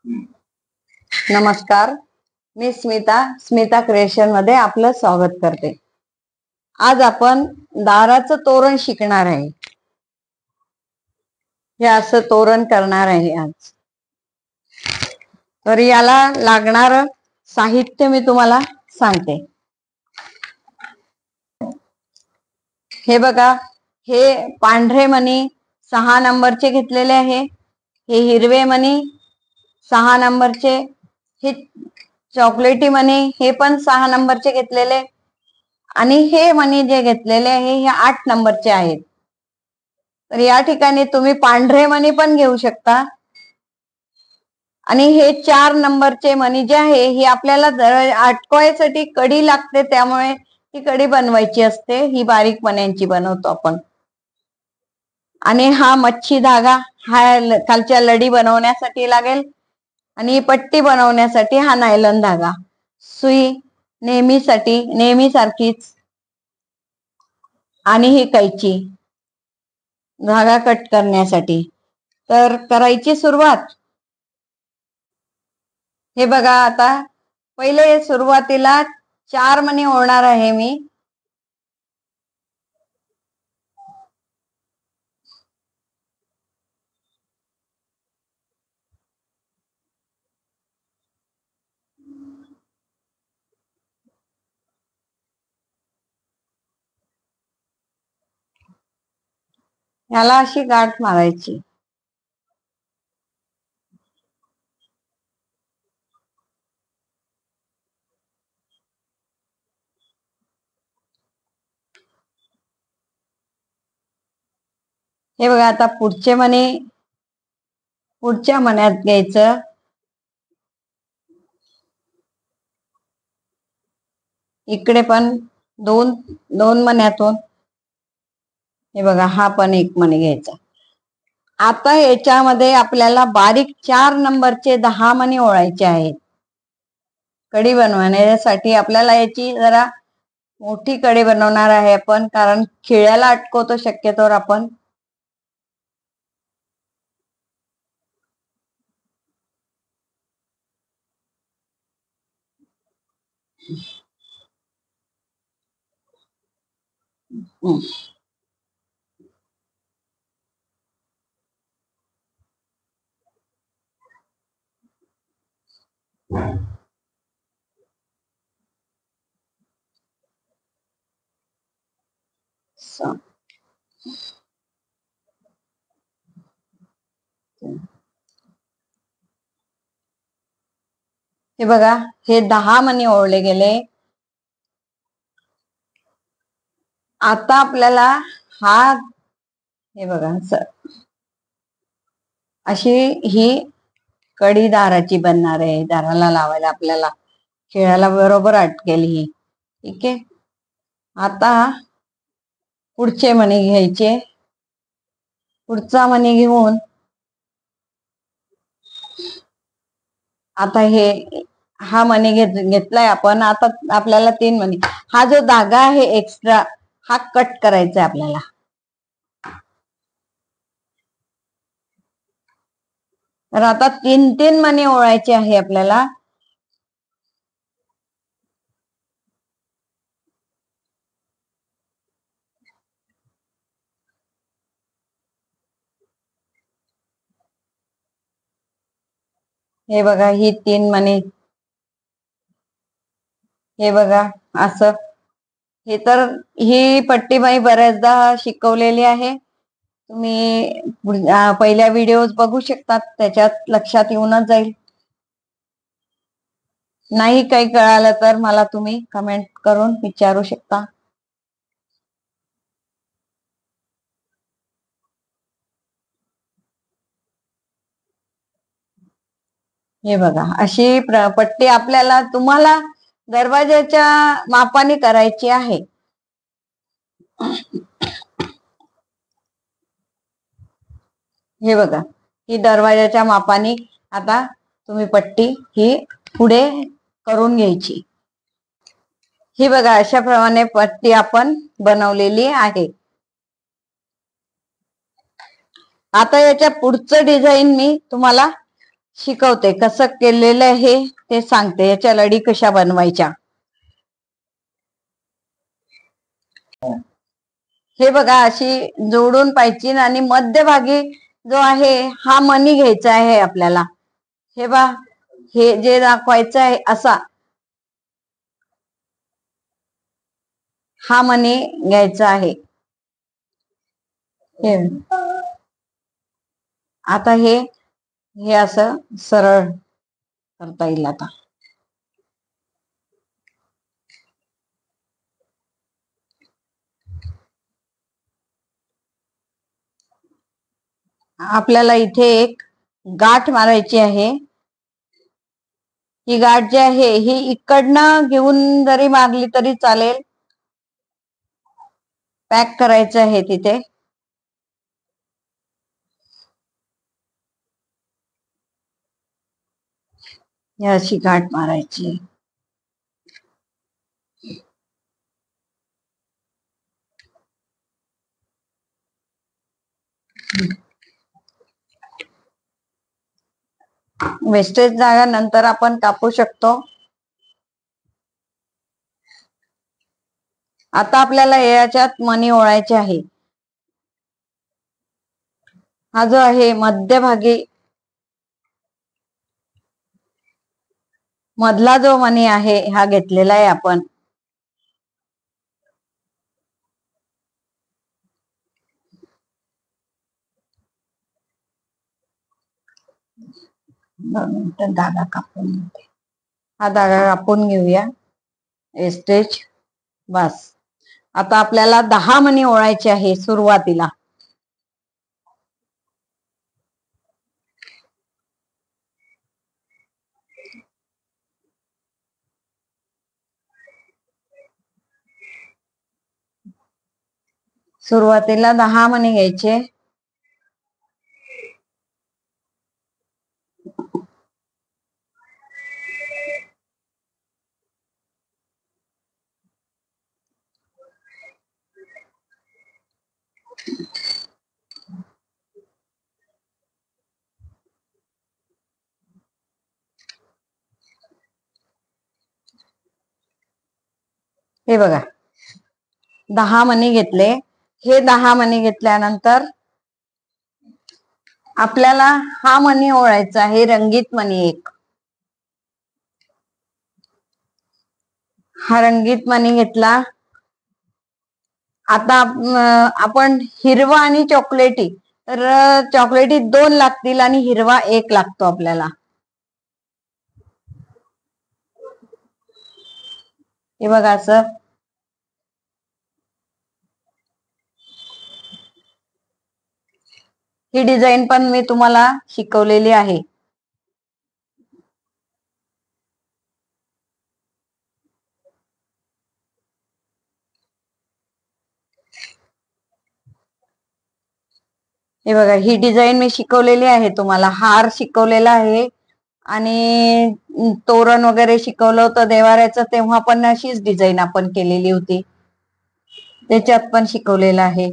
नमस्कार, मी स्मिता क्रिएशन मध्ये आपलं स्वागत करते। आज आपण दाराचं तोरण शिकणार आहे। हे असं तोरण करणार आहे आज। तर याला लागणार साहित्य मी तुम्हाला सांगते। हे बघा, हे पांढरे मणी 6 नंबरचे घेतलेले आहे। हे हिरवे मणी 6 नंबरचे, हे चॉकलेटी मणी हे पण 6 नंबरचे घेतलेले, आणि हे मणी जे घेतलेले आहे हे 8 नंबरचे आहेत। तर या ठिकाणी तुम्ही पांढरे मणी पण घेऊ शकता। आणि हे 4 नंबरचे मणी जे आहे हे आपल्याला अटकवायसाठी कडी लागते, त्यामुळे ही कडी बनवायची असते। ही बारीक मण्यांची बनवतो आपण। आणि हा मच्छी धागा हा खालच्या लडी बनवण्यासाठी लागेल, आणि पट्टी बनवण्यासाठी हा नायलॉन धागा, सुई नेहमीसारखीच, आणि ही कैची धागा कट करण्यासाठी। तर करायची सुरुवात। हे बघा, आता पहिले सुरुवातीला 4 मणी ओढणार आहे मी। याला अशी गाठ मारायची। हे बघा, आता पुढच्या मण्यात घ्यायचं। इकडे पण दोन मण्यातून हे बघा, हा पण एक मणी घ्यायचा। आता याच्यामध्ये आपल्याला बारीक 4 नंबरचे 10 मणी ओळायचे आहेत। कडी बनवण्यासाठी आपल्याला याची जरा मोठी कडी बनवणार आहे आपण, कारण खिळ्याला अटकवतो शक्यतोवर आपण। हे बघा, हे 10 मणी ओढले गेले। आता आपल्याला हे बघा, अशी ही कडी दाराची बनणार आहे। दाराला लावायला आपल्याला खिळ्याला बरोबर अटकेल ही। ठीक आहे, आता पुढचे मणी घ्यायचे। पुढचा मणी घेऊन आता हा मणी घेतलाय आपण। आता आपल्याला 3 मणी, हा जो धागा आहे एक्स्ट्रा हा कट करायचा आहे आपल्याला। तर आता 3 मणी ओळायचे आहे आपल्याला। हे बघा, ही 3 मणी, हे बघा असं। हे तर ही पट्टी मी बऱ्याचदा शिकवलेली आहे। तुम्ही पहिल्या व्हिडिओज बघू शकतात, त्याच्यात लक्षात येऊनच जाईल। नाही काही कळालं तर मला तुम्ही कमेंट करून विचारू शकता। हे बघा, अशी पट्टी तुम्हाला दरवाजाच्या मापाने करायची आहे। हे बघा, ही दरवाजाच्या मापाने आता तुम्ही पट्टी ही पुढे करून घ्यायची। ही बघा, अशा प्रमाणे पट्टी आपण बनवलेली आहे। आता याच्या पुढचं डिझाईन मी तुम्हाला शिकवते, कसं केलेलं आहे ते सांगते, याच्या लडी कशा बनवायच्या. हे बघा, अशी जोडून पाहिजे आणि मध्यभागी जो आहे हा मणी घ्यायचा आहे आपल्याला. हे बा, हे जे दाखवायचं आहे असा हा मणी घ्यायचा आहे. आता हे असं सरळ करता येईल. आता आपल्याला इथे एक गाठ मारायची आहे. ही गाठ जी आहे ही इकडनं घेऊन जरी मारली तरी चालेल. पॅक करायचं आहे तिथे. अशी गाठ मारायची. वेस्टेज जागा नंतर आपण कापू शकतो. आता आपल्याला याच्यात मणी ओळायचे आहे. हा जो आहे मध्यभागी मधला जो मणी आहे हा घेतलेला आहे आपण. धागा कापून, हा धागा कापून घेऊया. वेस्टेज बस. आता आपल्याला 10 मणी ओळायचे आहे सुरुवातीला. सुरुवातीला 10 मणी घ्यायचे. हे बघा, 10 मणी घेतले. हे 10 मणी घेतल्यानंतर आपल्याला हा मणी ओळायचा आहे, रंगीत मणी एक. हा रंगीत मणी घेतला. आता आपण हिरवा आणि चॉकलेटी, तर चॉकलेटी 2 लागतील आणि हिरवा 1 लागतो आपल्याला. हे बघा असं. ही डिझाईन पण मी तुम्हाला शिकवलेली आहे. हे बघा, ही डिझाईन मी शिकवलेली आहे तुम्हाला. हार शिकवलेला आहे आणि तोरण वगैरे शिकवलं होतं देवाऱ्याचं, तेव्हा पण अशीच डिझाईन आपण केलेली होती. त्याच्यात पण शिकवलेलं आहे.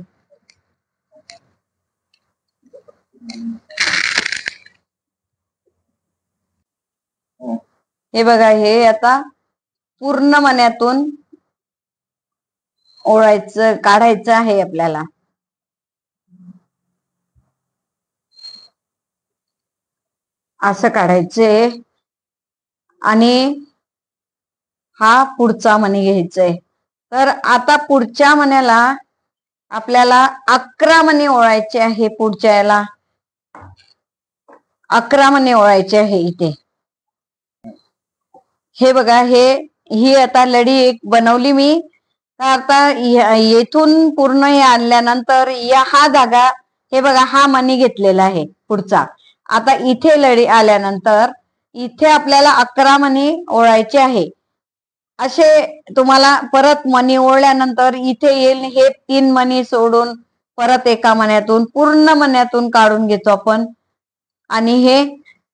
हे बघा, हे आता पूर्ण मण्यातून ओळायचं, काढायचं आहे आपल्याला. असं काढायचे आणि हा पुढचा मणी घ्यायचाय. तर आता पुढच्या मण्याला आपल्याला 11 मणी ओळायचे आहे. पुढच्या याला 11 मणी ओळायचे आहे इथे. हे बघा, ही आता लढी एक बनवली मी. तर आता येथून पूर्ण हे आणल्यानंतर हा धागा, हे बघा, हा मणी घेतलेला आहे पुढचा. आता इथे लढी आल्यानंतर इथे आपल्याला 11 मणी ओळायचे आहे. असे तुम्हाला परत मणी ओळल्यानंतर इथे येईल, हे 3 मणी सोडून परत एका मण्यातून, पूर्ण मण्यातून काढून घेतो आपण आणि हे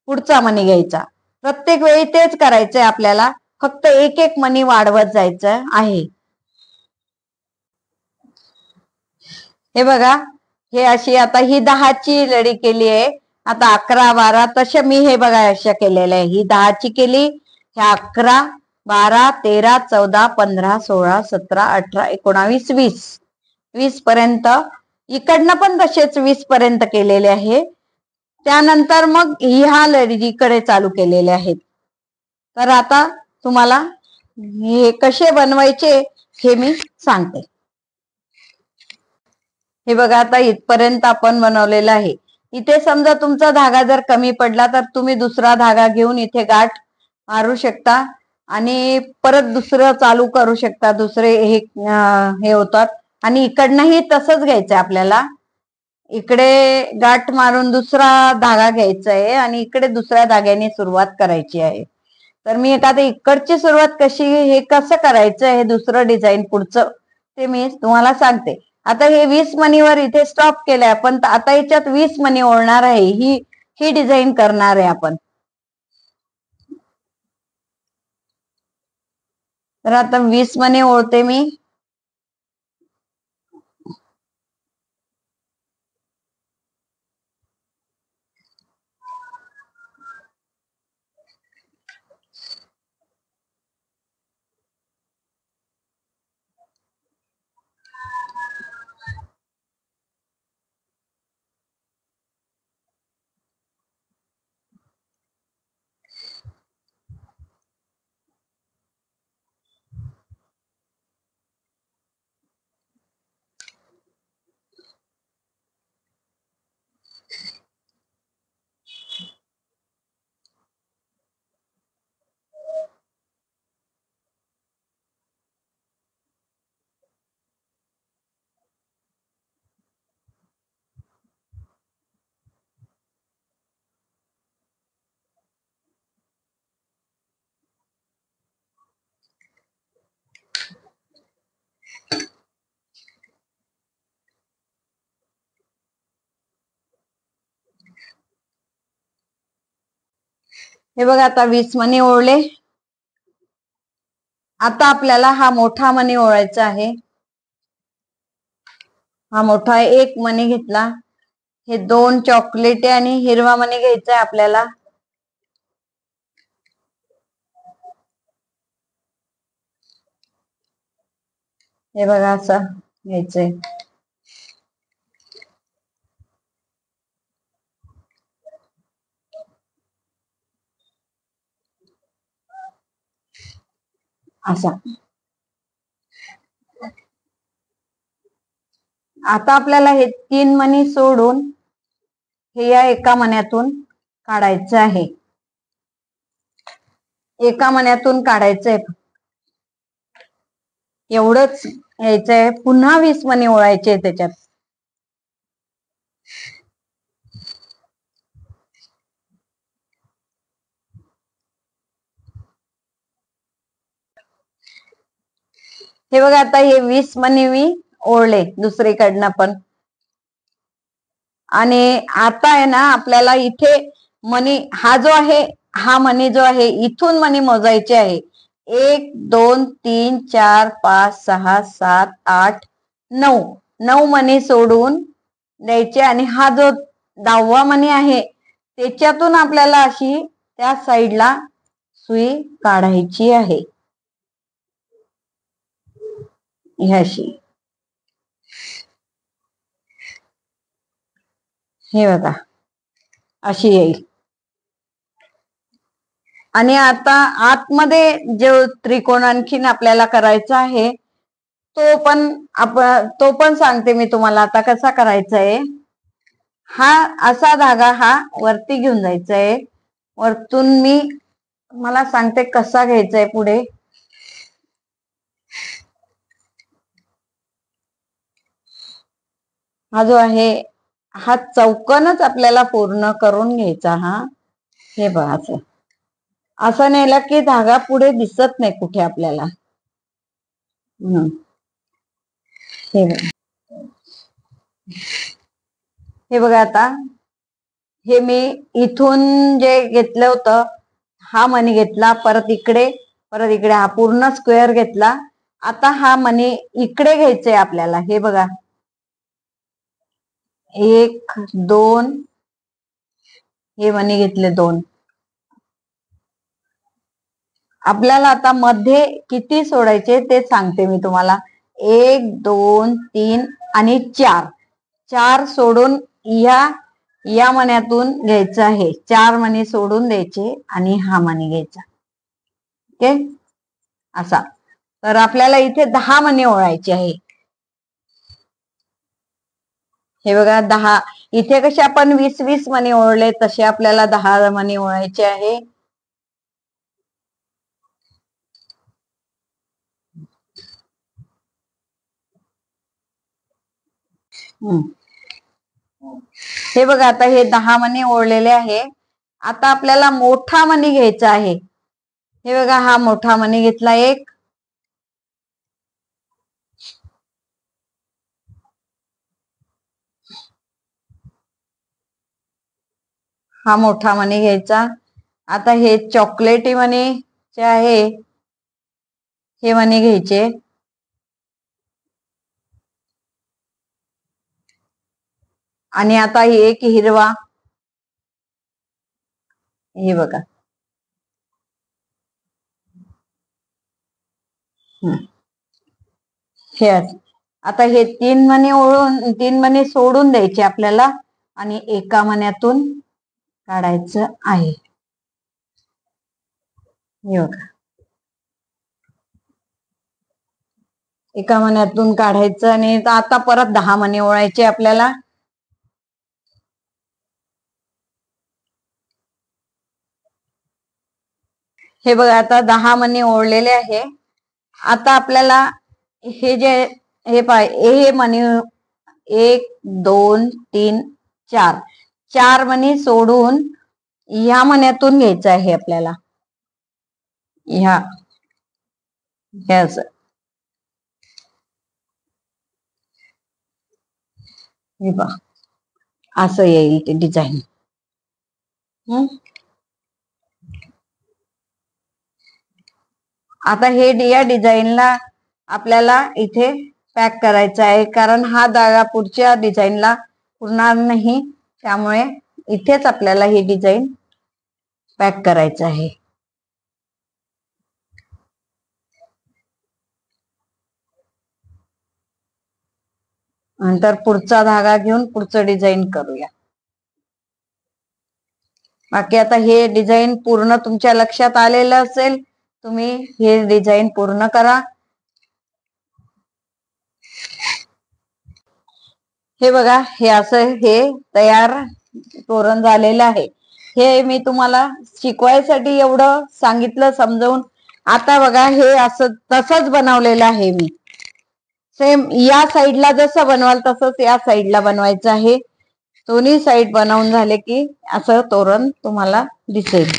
पुढचा मणी घ्यायचा. प्रत्येक वेळी तेच करायचंय आपल्याला, फक्त एक एक मणी वाढवत जायचं आहे. हे बघा, हे अशी आता ही 10ची लढी केली आहे आता 11 12 तसे मी हे बघा अशा केलेल्या आहे. ही 10ची केली, ह्या 11 12 13 14 15 16 17 18 19 20 20 पर्यंत. इकडनं पण तसेच 20 पर्यंत केलेले आहे. त्यानंतर मग ह्या लहरीकडे चालू केलेले आहेत. तर आता तुम्हाला हे कसे बनवायचे हे मी सांगते. हे बघा आता इथपर्यंत आपण बनवलेलं आहे. इथे समजा तुमचा धागा जर कमी पडला तर तुम्ही दुसरा धागा घेऊन इथे गाठ मारू शकता आणि परत दुसरं चालू करू शकता. दुसरे हे होतात. आणि इकडनंही तसंच घ्यायचंय आपल्याला. इकडे गाठ मारून दुसरा धागा घ्यायचा आहे आणि इकडे दुसऱ्या धाग्याने सुरुवात करायची आहे. तर मी एखादी इकडची सुरुवात कशी हे कसं करायचं हे दुसरं डिझाईन पुढचं ते मी तुम्हाला सांगते. आता हे 20 मणीवर इथे स्टॉप केलंय आपण. आता याच्यात 20 मणी ओढणार आहे. ही डिझाईन करणार आहे आपण. तर आता 20 मणी ओढते मी. हे बघा आता 20 मणी ओढले. आता आपल्याला हा मोठा मणी ओढायचा आहे. हा मोठा एक मणी घेतला. हे 2 चॉकलेट आणि हिरवा मणी घ्यायचा आहे आपल्याला. हे बघा असं घ्यायचंय. असा. आता आपल्याला हे 3 मणी सोडून हे या एका मण्यातून काढायचं आहे. एका मण्यातून काढायचंय. एवढंच घ्यायचंय. पुन्हा 20 मणी ओढायचे त्याच्यात. हे बघा आता हे 20 मणी मी ओढले दुसरीकडनं पण. आणि आता आहे ना आपल्याला इथे मणी हा जो आहे हा मणी जो आहे इथून मणी मोजायचे आहे. 1 2 3 4 5 6 7 8 9 9 मणी सोडून द्यायचे. आणि हा जो 10वा मणी आहे त्याच्यातून आपल्याला अशी त्या साईडला सुई काढायची आहे. ह्याशी हे बघा अशी येईल. आणि आता आतमध्ये जो त्रिकोण आणखीन आपल्याला करायचा आहे तो पण सांगते मी तुम्हाला आता कसा करायचा आहे. हा असा धागा हा वरती घेऊन जायचा आहे. वरतून मी मला सांगते कसा घ्यायचा आहे पुढे. हा जो आहे हा चौकोनच आपल्याला पूर्ण करून घ्यायचा. हा हे बघा असं नेला की धागा पुढे दिसत नाही कुठे आपल्याला. हे बघा आता हे मी इथून जे घेतलं होतं हा मणी घेतला. परत इकडे हा पूर्ण स्क्वेअर घेतला. आता हा मणी इकडे घ्यायचंय आपल्याला. हे बघा 1 2 हे मणी घेतले 2. आपल्याला आता मध्ये किती सोडायचे ते सांगते मी तुम्हाला. 1 2 3 आणि 4. 4 सोडून या मण्यातून घ्यायचं आहे. 4 मणी सोडून द्यायचे आणि हा मणी घ्यायचा. ओके, असा. तर आपल्याला इथे 10 मणी ओळायचे आहे. हे बघा 10. इथे कसे आपण 20-20 मणी ओळले तसे आपल्याला 10 मणी ओळायचे आहे. हे बघा आता हे 10 मणी ओळलेले आहे. आता आपल्याला मोठा मणी घ्यायचा आहे. हे बघा हा मोठा मणी घेतला 1. हा मोठा मणी घ्यायचा. आता हे चॉकलेटी मणी जे आहे हे मणी घ्यायचे. आणि आता एक हिरवा, हे बघा हे. आता हे 3 मणी ओळून 3 मणी सोडून द्यायचे आपल्याला आणि एका मण्यातून काढायचं आहे. हे बघा एका मण्यातून काढायचं आणि आता परत 10 मणी ओळायचे आपल्याला. हे बघा आता 10 मणी ओळलेले आहे. आता आपल्याला हे जे हे मणी 1 2 3 4 4 मणी सोडून ह्या मण्यातून घ्यायचं आहे आपल्याला. ह्या हे बघा असं येईल ते डिझाईन. आता हे या डिझाईनला आपल्याला इथे पॅक करायचं आहे, कारण हा धागा पुढच्या डिझाईनला पुरणार नाही. त्यामुळे इथेच आपल्याला ही डिझाईन पॅक करायचं आहे. नंतर पुढचा धागा घेऊन पुढचं डिझाईन करूया. बाकी आता हे डिझाईन पूर्ण तुमच्या लक्षात आलेलं असेल. तुम्ही हे डिझाईन पूर्ण करा. हे बघा हे असं हे तयार तोरण झालेलं आहे. हे मी तुम्हाला शिकवायसाठी एवढं सांगितलं समजावून. आता बघा हे असं तसंच बनवलेलं आहे मी. सेम या साईडला जसं बनवाल तसंच या साईडला बनवायचं आहे. दोन्ही साईड बनवून झाले की असं तोरण तुम्हाला दिसेल.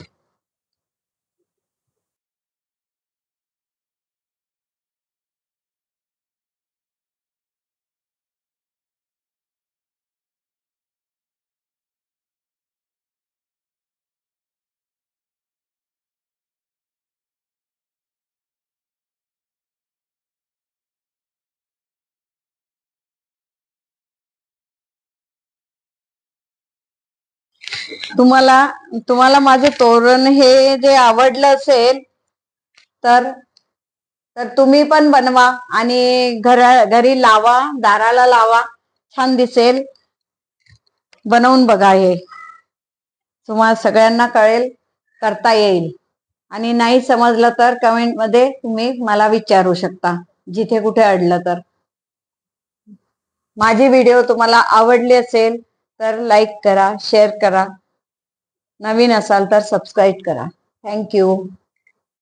तुम्हाला माझे तोरण हे जे आवडलं असेल तर तुम्ही पण बनवा आणि घरी लावा, दाराला लावा. छान दिसेल. बनवून बघा. हे तुम्हाला सगळ्यांना कळेल, करता येईल. आणि नाही समजलं तर कमेंट मध्ये तुम्ही मला विचारू शकता, जिथे कुठे अडलं तर. माझी व्हिडिओ तुम्हाला आवडली असेल तर लाईक करा, शेअर करा. नवीन असाल तर सबस्क्राईब करा. थँक्यू.